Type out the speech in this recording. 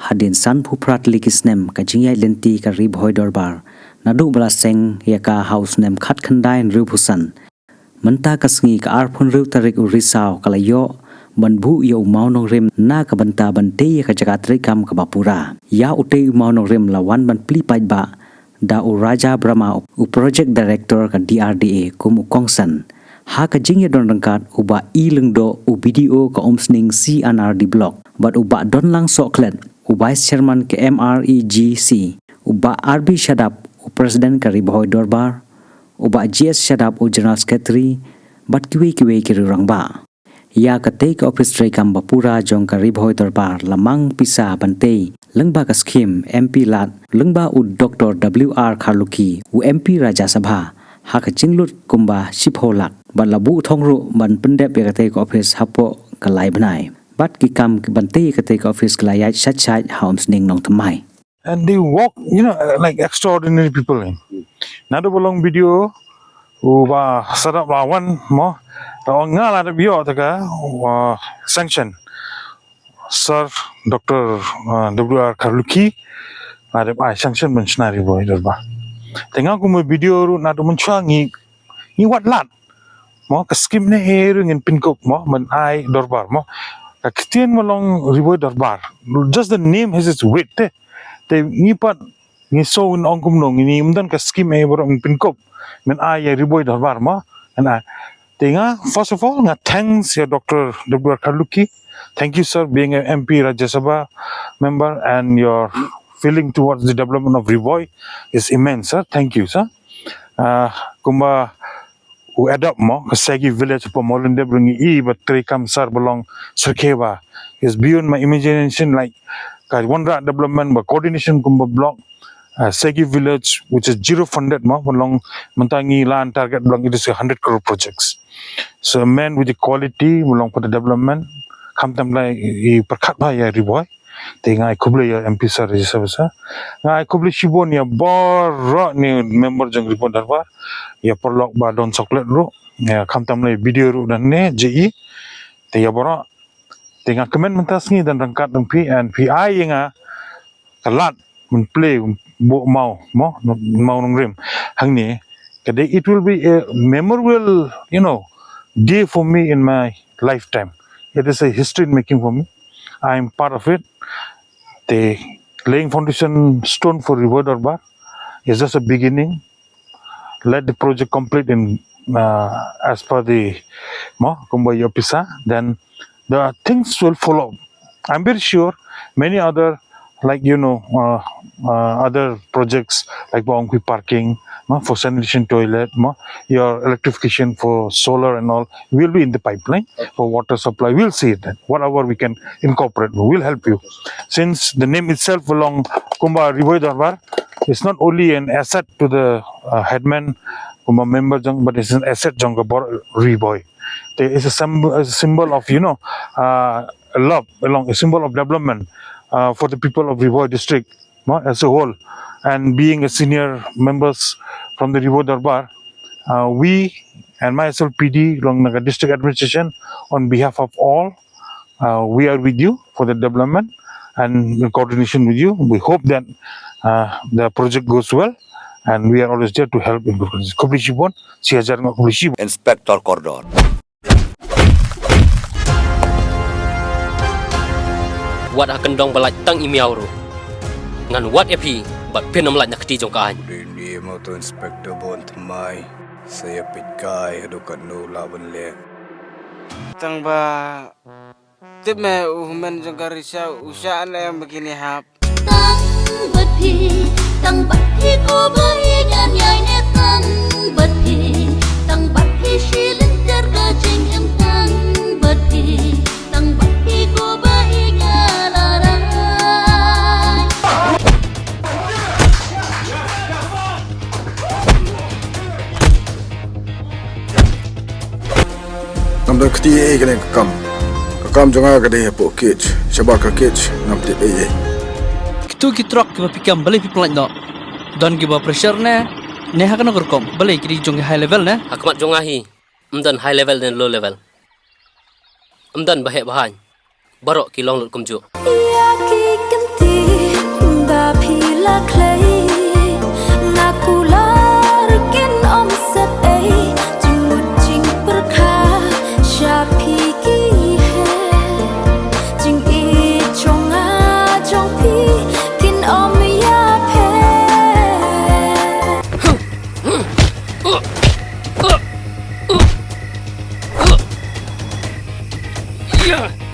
hadin san phuprat likisnem ka jingyai lenti ka ri Bhoi Dorbar nadu bala seng Iaka house nem khat khandai ru phusan menta kasngi ka arphun ru tarik urisau kalayo banbu yo Mawnongrim na ka banta bante ka jaga Treikam ka Pura ya utei Mawnongrim lawan ban pli pai ba da Raja Brahma project director ka DRDA kum kongsan ha ka jingya don rangkat uba ilengdo video ka omsning CNRD block but uba don lang soklet vice chairman ke MREGC uba RB Shadap president ka Bhoi Dorbar uba GS Shadap general secretary but kiwe ki rangba ya ka take Ophis Treikam Pura jong ka Bhoi Dorbar lamang pisa bante lengba ka scheme MP lat lengba u Dr. WR Kharluki u MP Raja Sabha ha ka jinglut kumba shipholak ban labu thongru ban pendep ya ka take Ophis hapo ka lai banai bat ki kam ki bante ka take Ophis ka lai chat homes ning nong tmai and they walk like extraordinary people nado bolong video uba sadap lawan mo ngala da bio taka sanction Sir Dr. WR Kharluki ada sanction mentionari Bhoi Dorbar tengah aku video ru nado mencuangi ni wat lat mo ka skim ne heru ngin pinkop mo men ai Dorbar mo ka kitien molong Bhoi Dorbar just the name has its weight te ngipat ni so in ongkum nong ini umdan ka skim e borong pinkop men ai Bhoi Dorbar mo and Tinga, first of all, thanks ya Dr. WR Kharluki. Thank you, sir, being an MP Rajya Sabha member and your feeling towards the development of Bhoi is immense, sir. Thank you, sir. Kumba u adopt mo kasegi village po molinde bringi but Treikam sir belong Serkeva is beyond my imagination like Wandra development but coordination kumba block Segi village which is zero funded mo belong mentangi land target belong it is 100 crore projects. So a man with the quality belong for the development kam tamlai I perkat ba ya Bhoi tinga kuble ya MP sir Rajya ngai kuble shibon ya bor ni member jang Bhoi Dorbar ya perlok ba don chocolate ru ya kam tamlai video ru dan ne JE te ya boro tinga kemen mentasngi dan rangkat dan PI yang kalat men play bo mau Mawnongrim hangni kade it will be a memorable day for me in my lifetime. It is a history making for me. I am part of it. The laying foundation stone for Bhoi Dorbar is just a beginning. Let the project complete in as per the Kumba Yopisa, then the things will follow. I'm very sure many other like other projects like Bongkwi parking for sanitation toilet, your electrification for solar and all will be in the pipeline. For water supply, we'll see it. Whatever we can incorporate, we'll help you. Since the name itself belong Kumba Bhoi Dorbar, it's not only an asset to the headman Kumba member jang, but it's an asset jang Bhoi. It's a symbol of love, along a symbol of development for the people of Bhoi district as a whole. And being a senior members from the Bhoi Dorbar, we and myself PD along the district administration on behalf of all, we are with you for the development and in coordination with you. We hope that the project goes well and we are always there to help in Inspector Cordon. Wat akan dong balai tang imiau ru ngan wat epi bat penom lak nyakti jong kan Ini mau tu inspector bon temai saya pitkai hadukat no lawan le tang ba tip me umen jong karisa usaha yang begini hap tang bat hi ko bai nyan yai ne tang bat hi shilin ter ka jing em tang bat hi ko bai Namdan keti kene kakam jonga kade po kich shabaka kich namte ye kitu kitrok ki pikam bale people no don give pressure ne hakana gorkom bale ki jong high level ne hakmat jongahi umdan high level dan low level umdan bahek bahan barok ki long lut kumju Iaki Ya.